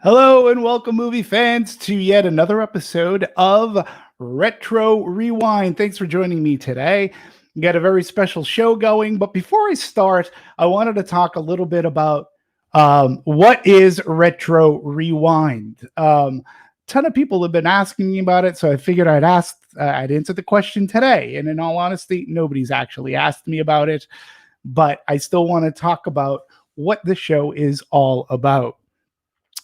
Hello and welcome, movie fans, to yet another episode of Retro Rewind. Thanks for joining me today. We got a very special show going, but before I start, I wanted to talk a little bit about what is Retro Rewind. Ton of people have been asking me about it, so I figured I'd answer the question today. And in all honesty, nobody's actually asked me about it, but I still want to talk about what the show is all about.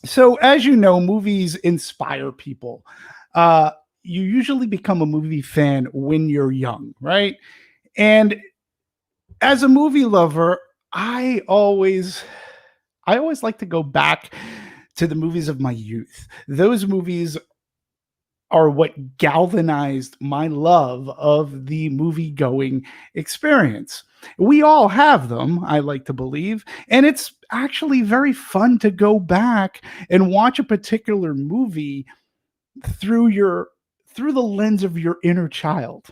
So, as you know, movies inspire people. You usually become a movie fan when you're young, right? And as a movie lover, I always I always like to go back to the movies of my youth. Those movies are what galvanized my love of the movie going experience. We all have them, I like to believe, and it's actually very fun to go back and watch a particular movie through the lens of your inner child.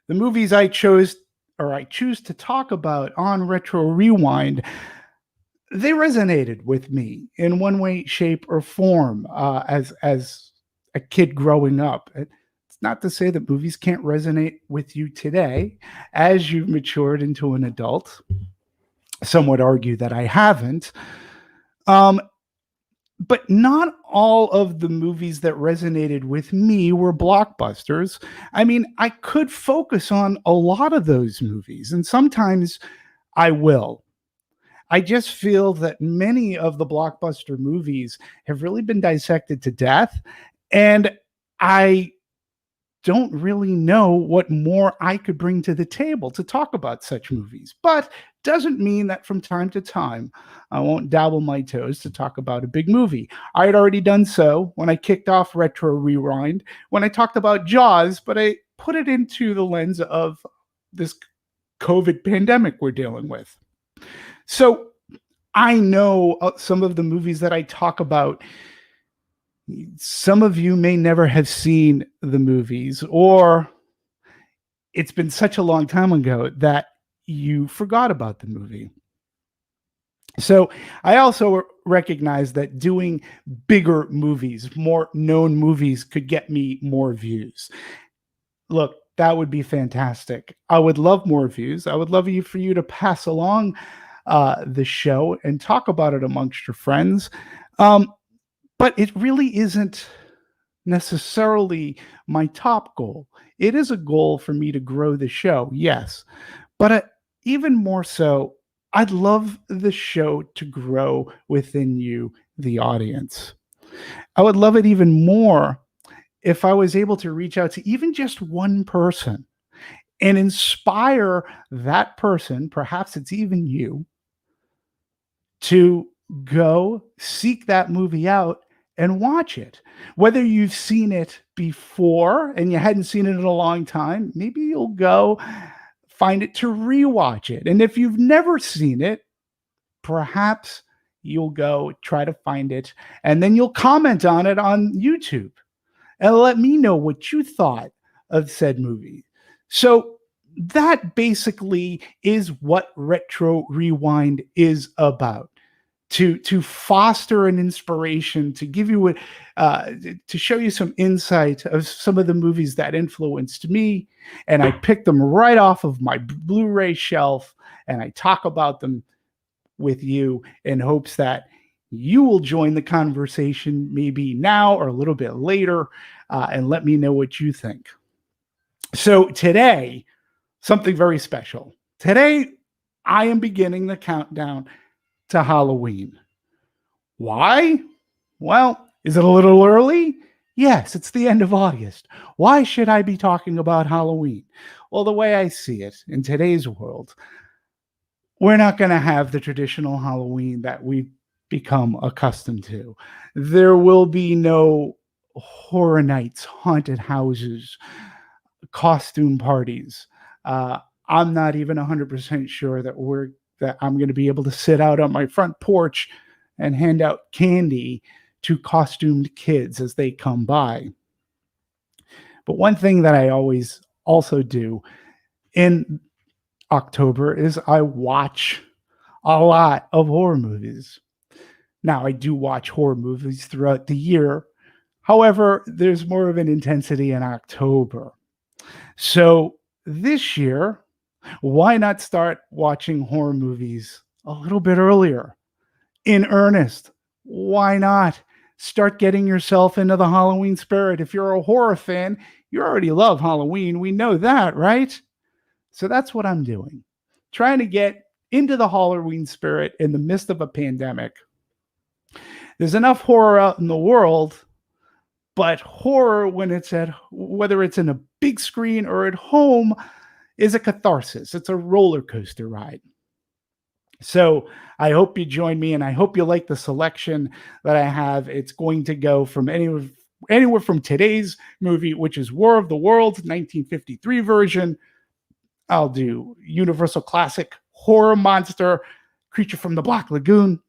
The movies I choose to talk about on Retro Rewind, they resonated with me in one way, shape, or form as a kid growing up. It's not to say that movies can't resonate with you today as you've matured into an adult. Some would argue that I haven't. Um, but not all of the movies that resonated with me were blockbusters. I mean, I could focus on a lot of those movies, and sometimes I will. I just feel that many of the blockbuster movies have really been dissected to death, and I don't really know what more I could bring to the table to talk about such movies. But doesn't mean that from time to time I won't dabble my toes to talk about a big movie. I had already done so when I kicked off Retro Rewind, when I talked about Jaws, but I put it into the lens of this COVID pandemic we're dealing with. So I know some of the movies that I talk about, some of you may never have seen the movies, or it's been such a long time ago that you forgot about the movie. So I also recognize that doing bigger movies, more known movies, could get me more views. Look, that would be fantastic. I would love more views. I would love for you to pass along the show and talk about it amongst your friends. Um, but it really isn't necessarily my top goal. It is a goal for me to grow the show, yes. But even more so, I'd love the show to grow within you, the audience. I would love it even more if I was able to reach out to even just one person and inspire that person, perhaps it's even you, to go seek that movie out and watch it. Whether you've seen it before and you hadn't seen it in a long time, maybe you'll go find it to rewatch it. And if you've never seen it, perhaps you'll go try to find it and then you'll comment on it on YouTube and let me know what you thought of said movie. So that basically is what Retro Rewind is about. To foster an inspiration, to give you to show you some insight of some of the movies that influenced me, and I picked them right off of my Blu-ray shelf, and I talk about them with you in hopes that you will join the conversation maybe now or a little bit later, and let me know what you think. So today, something very special. Today, I am beginning the countdown to Halloween. Why? Well, is it a little early? Yes, it's the end of August. Why should I be talking about Halloween? Well, the way I see it in today's world, we're not going to have the traditional Halloween that we've become accustomed to. There will be no horror nights, haunted houses, costume parties. I'm not even 100% sure that I'm going to be able to sit out on my front porch and hand out candy to costumed kids as they come by. But one thing that I always also do in October is I watch a lot of horror movies. Now, I do watch horror movies throughout the year. However, there's more of an intensity in October. So this year, why not start watching horror movies a little bit earlier? In earnest. Why not? Start getting yourself into the Halloween spirit. If you're a horror fan, you already love Halloween. We know that, right? So that's what I'm doing. Trying to get into the Halloween spirit in the midst of a pandemic. There's enough horror out in the world, but horror, whether it's in a big screen or at home, is a catharsis. It's a roller coaster ride. So I hope you join me, and I hope you like the selection that I have. It's going to go from anywhere from today's movie, which is War of the Worlds, 1953 version. I'll do Universal Classic horror monster, Creature from the Black Lagoon.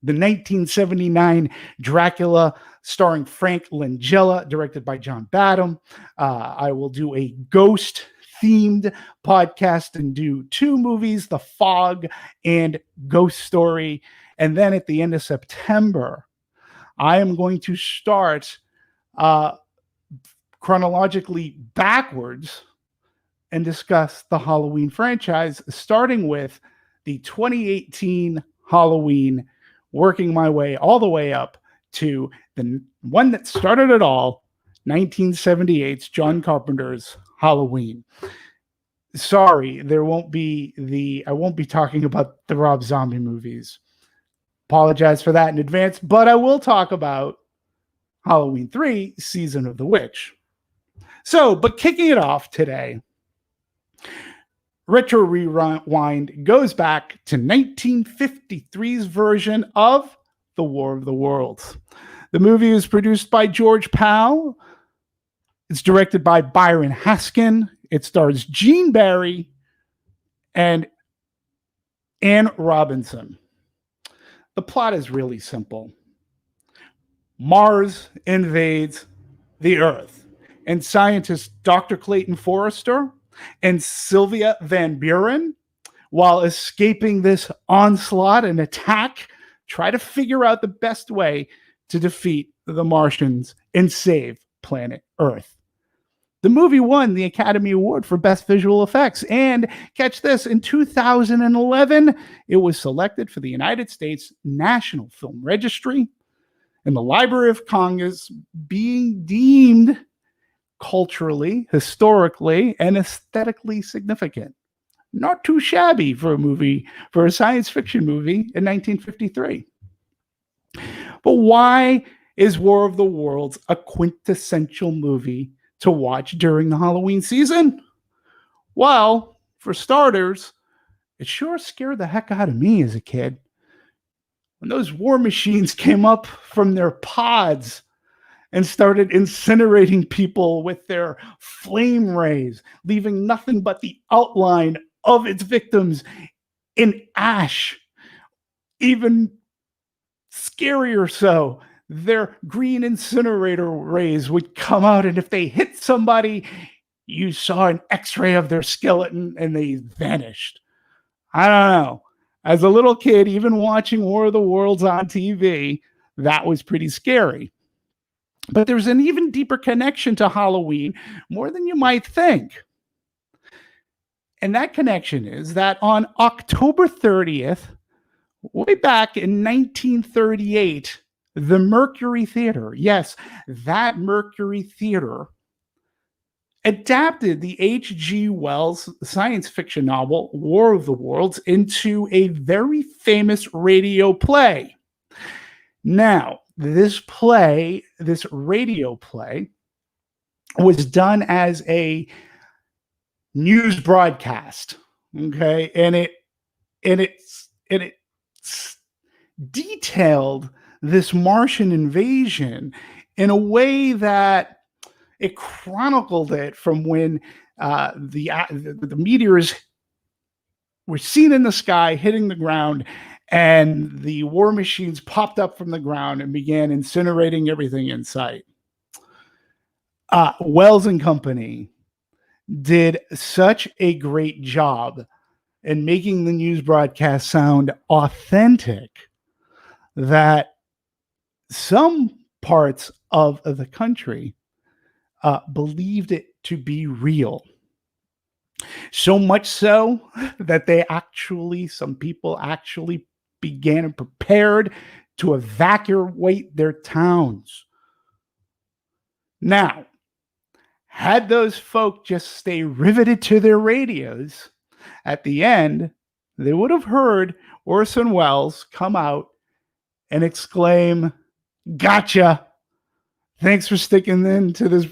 The 1979 Dracula, starring Frank Langella, directed by John Badham. I will do a ghost-themed podcast and do 2 movies, The Fog and Ghost Story. And then at the end of September, I am going to start chronologically backwards and discuss the Halloween franchise, starting with the 2018 Halloween, working my way all the way up to the one that started it all, 1978's John Carpenter's Halloween. Sorry, I won't be talking about the Rob Zombie movies. Apologize for that in advance, but I will talk about Halloween 3, Season of the Witch. So, but kicking it off today, Retro Rewind goes back to 1953's version of The War of the Worlds. The movie is produced by George Pal. It's directed by Byron Haskin. It stars Gene Barry and Anne Robinson. The plot is really simple. Mars invades the Earth, and scientist Dr. Clayton Forrester and Sylvia Van Buren, while escaping this onslaught and attack, try to figure out the best way to defeat the Martians and save planet Earth. The movie won the Academy Award for Best Visual Effects, and catch this, in 2011, it was selected for the United States National Film Registry and the Library of Congress, being deemed culturally, historically, and aesthetically significant. Not too shabby for a science fiction movie in 1953. But why is War of the Worlds a quintessential movie to watch during the Halloween season? Well, for starters, it sure scared the heck out of me as a kid. When those war machines came up from their pods and started incinerating people with their flame rays, leaving nothing but the outline of its victims in ash. Even scarier so, their green incinerator rays would come out, and if they hit somebody, you saw an x-ray of their skeleton and they vanished. I don't know. As a little kid, even watching War of the Worlds on TV, that was pretty scary. But there's an even deeper connection to Halloween, more than you might think. And that connection is that on October 30th, way back in 1938, the Mercury Theater, yes, that Mercury Theater, adapted the H.G. Wells science fiction novel, War of the Worlds, into a very famous radio play. Now, this radio play, was done as a news broadcast, okay, and it detailed this Martian invasion in a way that it chronicled it from when the meteors were seen in the sky hitting the ground, and the war machines popped up from the ground and began incinerating everything in sight. Wells and Company did such a great job in making the news broadcast sound authentic that some parts of the country believed it to be real. So much so that some people actually began and prepared to evacuate their towns. Now, had those folk just stay riveted to their radios, at the end, they would have heard Orson Welles come out and exclaim, "Gotcha! Thanks for sticking into this.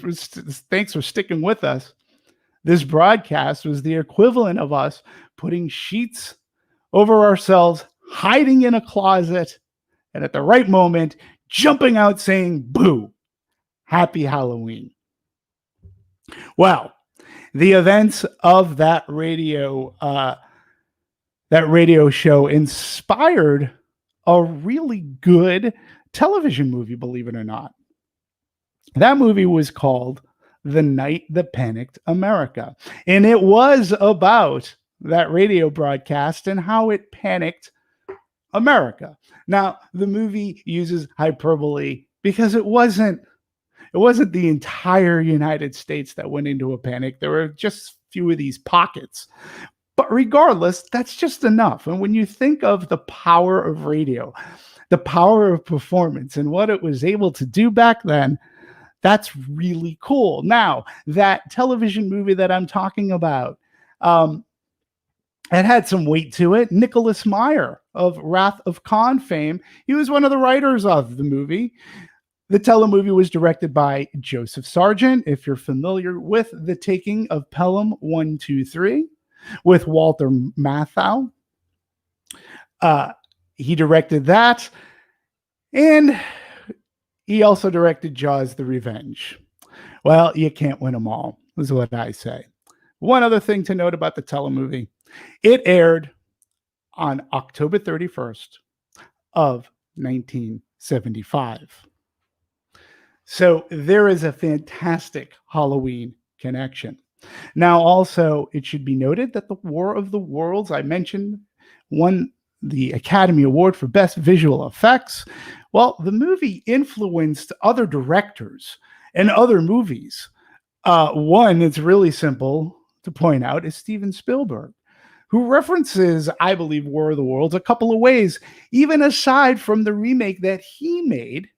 Thanks for sticking with us. This broadcast was the equivalent of us putting sheets over ourselves, hiding in a closet, and at the right moment, jumping out saying, 'Boo! Happy Halloween.'" Well, the events of that radio show inspired a really good television movie, believe it or not. That movie was called The Night That Panicked America, and it was about that radio broadcast and how it panicked America. Now, the movie uses hyperbole because it wasn't the entire United States that went into a panic. There were just a few of these pockets. But regardless, that's just enough. And when you think of the power of radio, the power of performance, and what it was able to do back then, that's really cool. Now, that television movie that I'm talking about, it had some weight to it. Nicholas Meyer of Wrath of Khan fame, he was one of the writers of the movie. The telemovie was directed by Joseph Sargent, if you're familiar with The Taking of Pelham 123, with Walter Matthau. He directed that, and he also directed Jaws: The Revenge. Well, you can't win them all, is what I say. One other thing to note about the telemovie, it aired on October 31st of 1975. So there is a fantastic Halloween connection. Now, also, it should be noted that the War of the Worlds, I mentioned, won the Academy Award for Best Visual Effects. Well, the movie influenced other directors and other movies. One that's really simple to point out is Steven Spielberg, who references, I believe, War of the Worlds a couple of ways, even aside from the remake that he made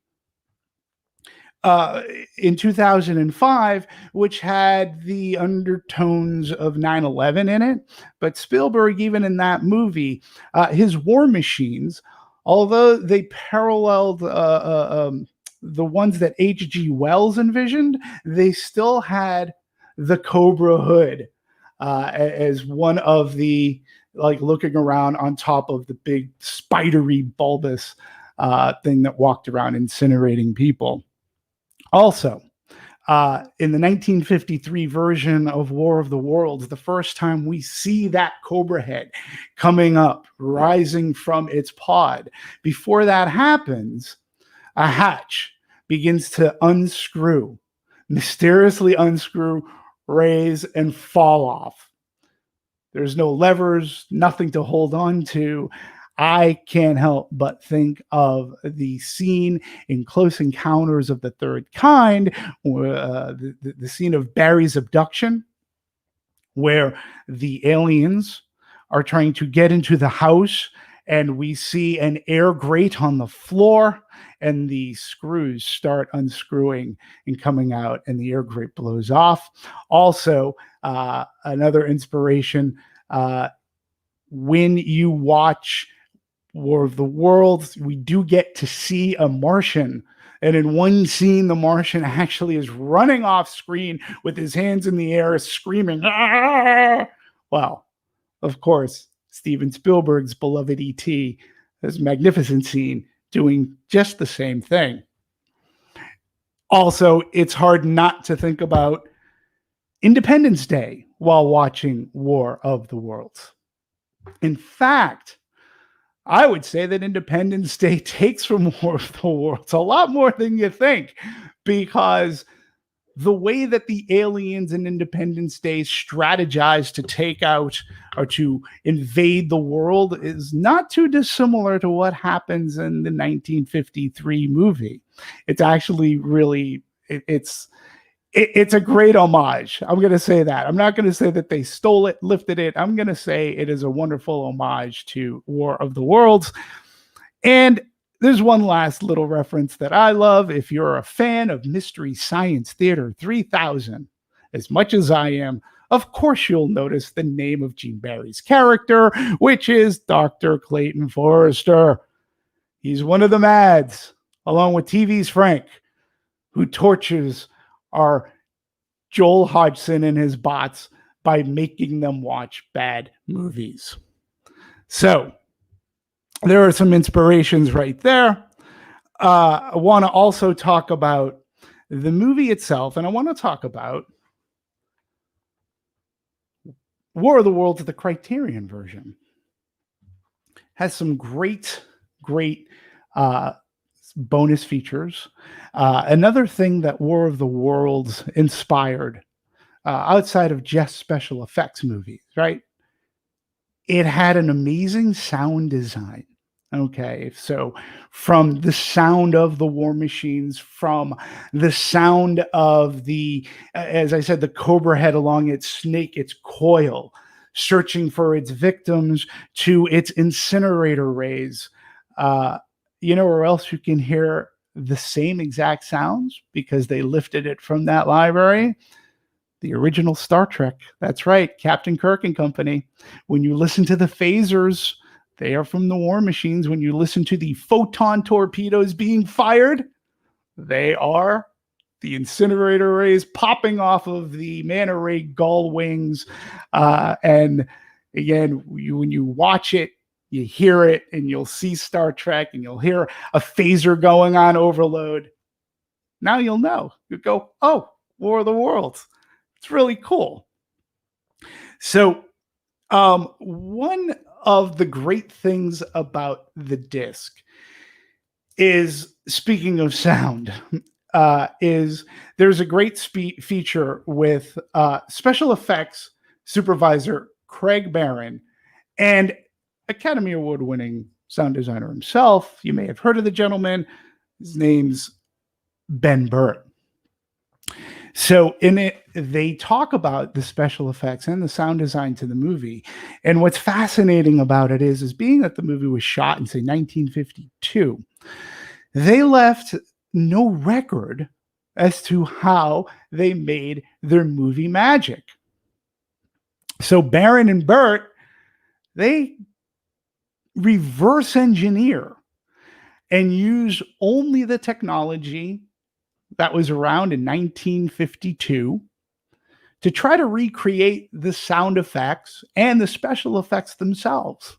in 2005, which had the undertones of 9/11 in it. But Spielberg, even in that movie, his war machines, although they paralleled the ones that H.G. Wells envisioned, they still had the Cobra hood as one of the, like, looking around on top of the big spidery bulbous thing that walked around incinerating people. Also, in the 1953 version of War of the Worlds, the first time we see that cobra head coming up, rising from its pod, before that happens, a hatch begins to unscrew, mysteriously unscrew, raise, and fall off. There's no levers, nothing to hold on to. I can't help but think of the scene in Close Encounters of the Third Kind, the scene of Barry's abduction, where the aliens are trying to get into the house, and we see an air grate on the floor, and the screws start unscrewing and coming out, and the air grate blows off. Also, another inspiration, when you watch War of the Worlds, we do get to see a Martian. And in one scene, the Martian actually is running off screen with his hands in the air, screaming, "Ah!" Well, of course, Steven Spielberg's beloved E.T., this magnificent scene, doing just the same thing. Also, it's hard not to think about Independence Day while watching War of the Worlds. In fact, I would say that Independence Day takes from War of the Worlds a lot more than you think, because the way that the aliens in Independence Day strategize to take out or to invade the world is not too dissimilar to what happens in the 1953 movie. It's actually really, it's a great homage. I'm going to say that. I'm not going to say that they stole it, lifted it. I'm going to say it is a wonderful homage to War of the Worlds. And there's one last little reference that I love. If you're a fan of Mystery Science Theater 3000, as much as I am, of course you'll notice the name of Gene Barry's character, which is Dr. Clayton Forrester. He's one of the Mads, along with TV's Frank, who tortures our Joel Hodgson and his bots by making them watch bad movies. So there are some inspirations right there. I want to also talk about the movie itself, and I want to talk about War of the Worlds, the Criterion version. Has some great bonus features. Another thing that War of the Worlds inspired, outside of just special effects movies, right? It had an amazing sound design. Okay, so from the sound of the war machines, from the sound of the, as I said, the cobra head along its snake, its coil, searching for its victims, to its incinerator rays. You know where else you can hear the same exact sounds because they lifted it from that library? The original Star Trek. That's right, Captain Kirk and company. When you listen to the phasers, they are from the war machines. When you listen to the photon torpedoes being fired, they are the incinerator rays popping off of the manta ray gull wings. And again, when you watch it, you hear it, and you'll see Star Trek, and you'll hear a phaser going on overload. Now you'll know. You go, oh, War of the Worlds. It's really cool. So one of the great things about the disc is, speaking of sound, is there's a great feature with special effects supervisor Craig Barron and Academy Award winning sound designer himself. You may have heard of the gentleman. His name's Ben Burtt. So in it, they talk about the special effects and the sound design to the movie. And what's fascinating about it is being that the movie was shot in, say, 1952, they left no record as to how they made their movie magic. So Barron and Burt, they reverse engineer and use only the technology that was around in 1952 to try to recreate the sound effects and the special effects themselves.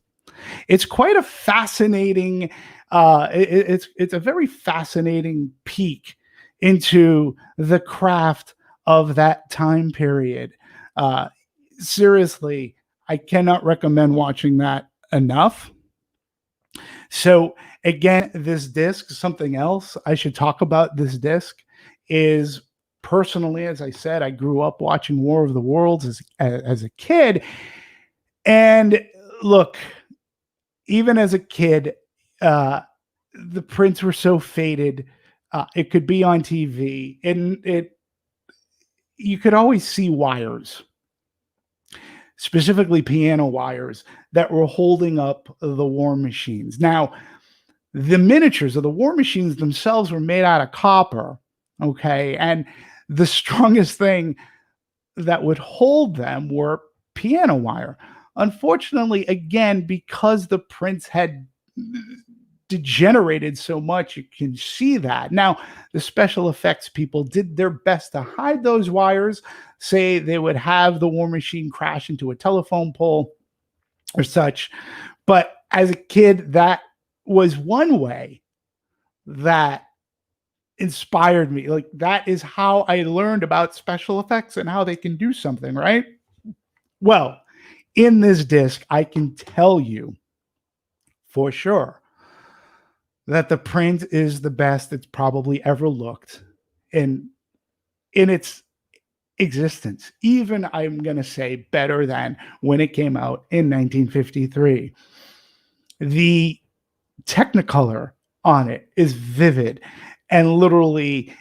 It's quite a fascinating, it's a very fascinating peek into the craft of that time period. Seriously, I cannot recommend watching that enough. So again, this disc, something else I should talk about this disc is, personally, as I said, I grew up watching War of the Worlds as a kid. And look, even as a kid, the prints were so faded. It could be on TV, and you could always see wires, specifically piano wires, that were holding up the war machines. Now, the miniatures of the war machines themselves were made out of copper, okay? And the strongest thing that would hold them were piano wire. Unfortunately, again, because the prints had degenerated so much, you can see that. Now, the special effects people did their best to hide those wires. Say they would have the war machine crash into a telephone pole or such. But as a kid, that was one way that inspired me. Like, that is how I learned about special effects and how they can do something, right? Well, in this disc, I can tell you for sure that the print is the best it's probably ever looked. And in its existence. Even, I'm going to say, better than when it came out in 1953. The Technicolor on it is vivid, and literally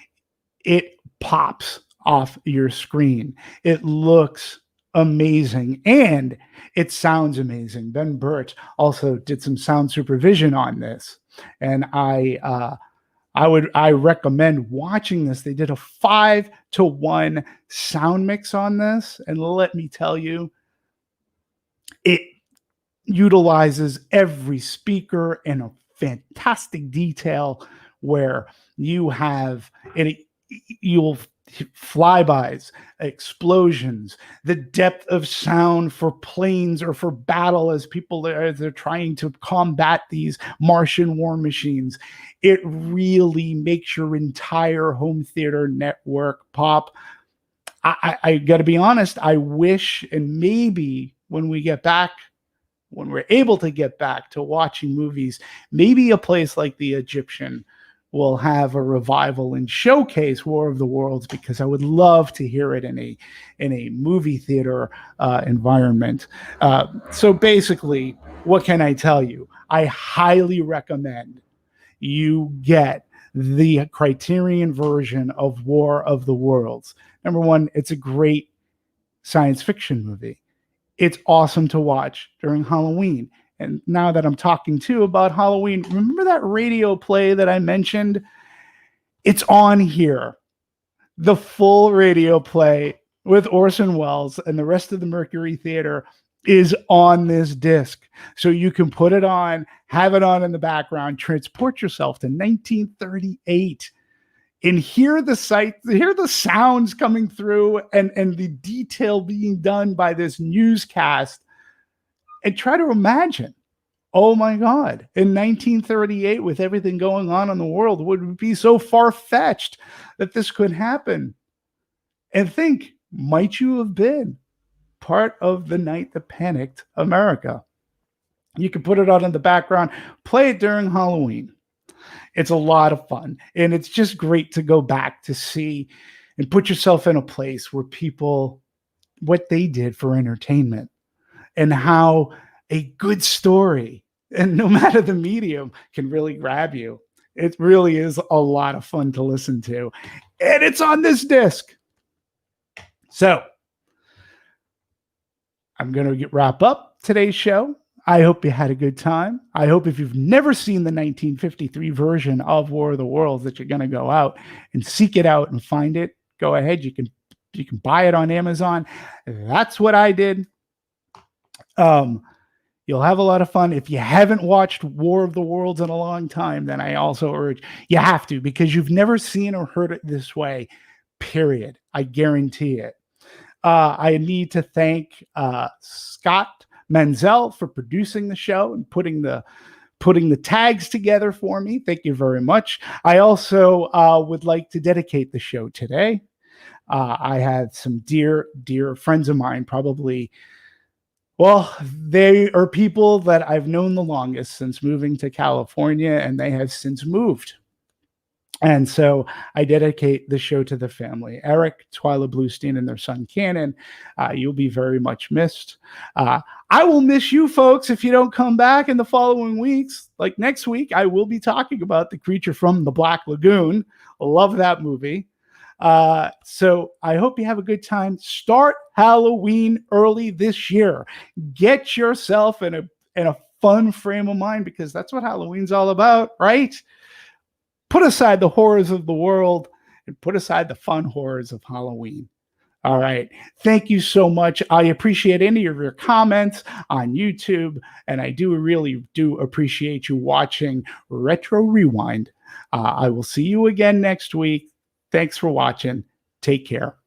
it pops off your screen. It looks amazing, and it sounds amazing. Ben Burtt also did some sound supervision on this, and I recommend watching this. They did a 5-to-1 sound mix on this, and let me tell you, it utilizes every speaker in a fantastic detail, where you have you'll flybys, explosions, the depth of sound for planes or for battle as they're trying to combat these Martian war machines. It really makes your entire home theater network pop. I got to be honest, I wish, and maybe when we're able to get back to watching movies, maybe a place like the Egyptian will have a revival and showcase War of the Worlds, because I would love to hear it in a movie theater environment. So basically, what can I tell you? I highly recommend you get the Criterion version of War of the Worlds. Number one, it's a great science fiction movie. It's awesome to watch during Halloween. And now that I'm talking too about Halloween, remember that radio play that I mentioned? It's on here. The full radio play with Orson Welles and the rest of the Mercury Theater is on this disc. So you can put it on, have it on in the background, transport yourself to 1938 and hear the sounds coming through, and the detail being done by this newscast, and try to imagine, oh my God, in 1938, with everything going on in the world, would it be so far-fetched that this could happen? And think, might you have been part of the night that panicked America? You can put it on in the background, play it during Halloween. It's a lot of fun, and it's just great to go back to see and put yourself in a place where people, what they did for entertainment, and how a good story, and no matter the medium, can really grab you. It really is a lot of fun to listen to, and it's on this disc. So I'm going to wrap up today's show. I hope you had a good time. I hope if you've never seen the 1953 version of War of the Worlds that you're going to go out and seek it out and find it. Go ahead. You can buy it on Amazon. That's what I did. You'll have a lot of fun. If you haven't watched War of the Worlds in a long time, then I also urge you have to, because you've never seen or heard it this way, period. I guarantee it. I need to thank Scott Menzel for producing the show and putting the tags together for me. Thank you very much. I also would like to dedicate the show today. I had some dear friends of mine, probably, well, they are people that I've known the longest since moving to California, and they have since moved. And so I dedicate the show to the family. Eric, Twyla Bluestein, and their son, Cannon. You'll be very much missed. I will miss you folks if you don't come back in the following weeks. Like next week, I will be talking about The Creature from the Black Lagoon. Love that movie. So I hope you have a good time. Start Halloween early this year. Get yourself in a fun frame of mind, because that's what Halloween's all about, right? Put aside the horrors of the world and put aside the fun horrors of Halloween. All right. Thank you so much. I appreciate any of your comments on YouTube, and I really do appreciate you watching Retro Rewind. I will see you again next week. Thanks for watching. Take care.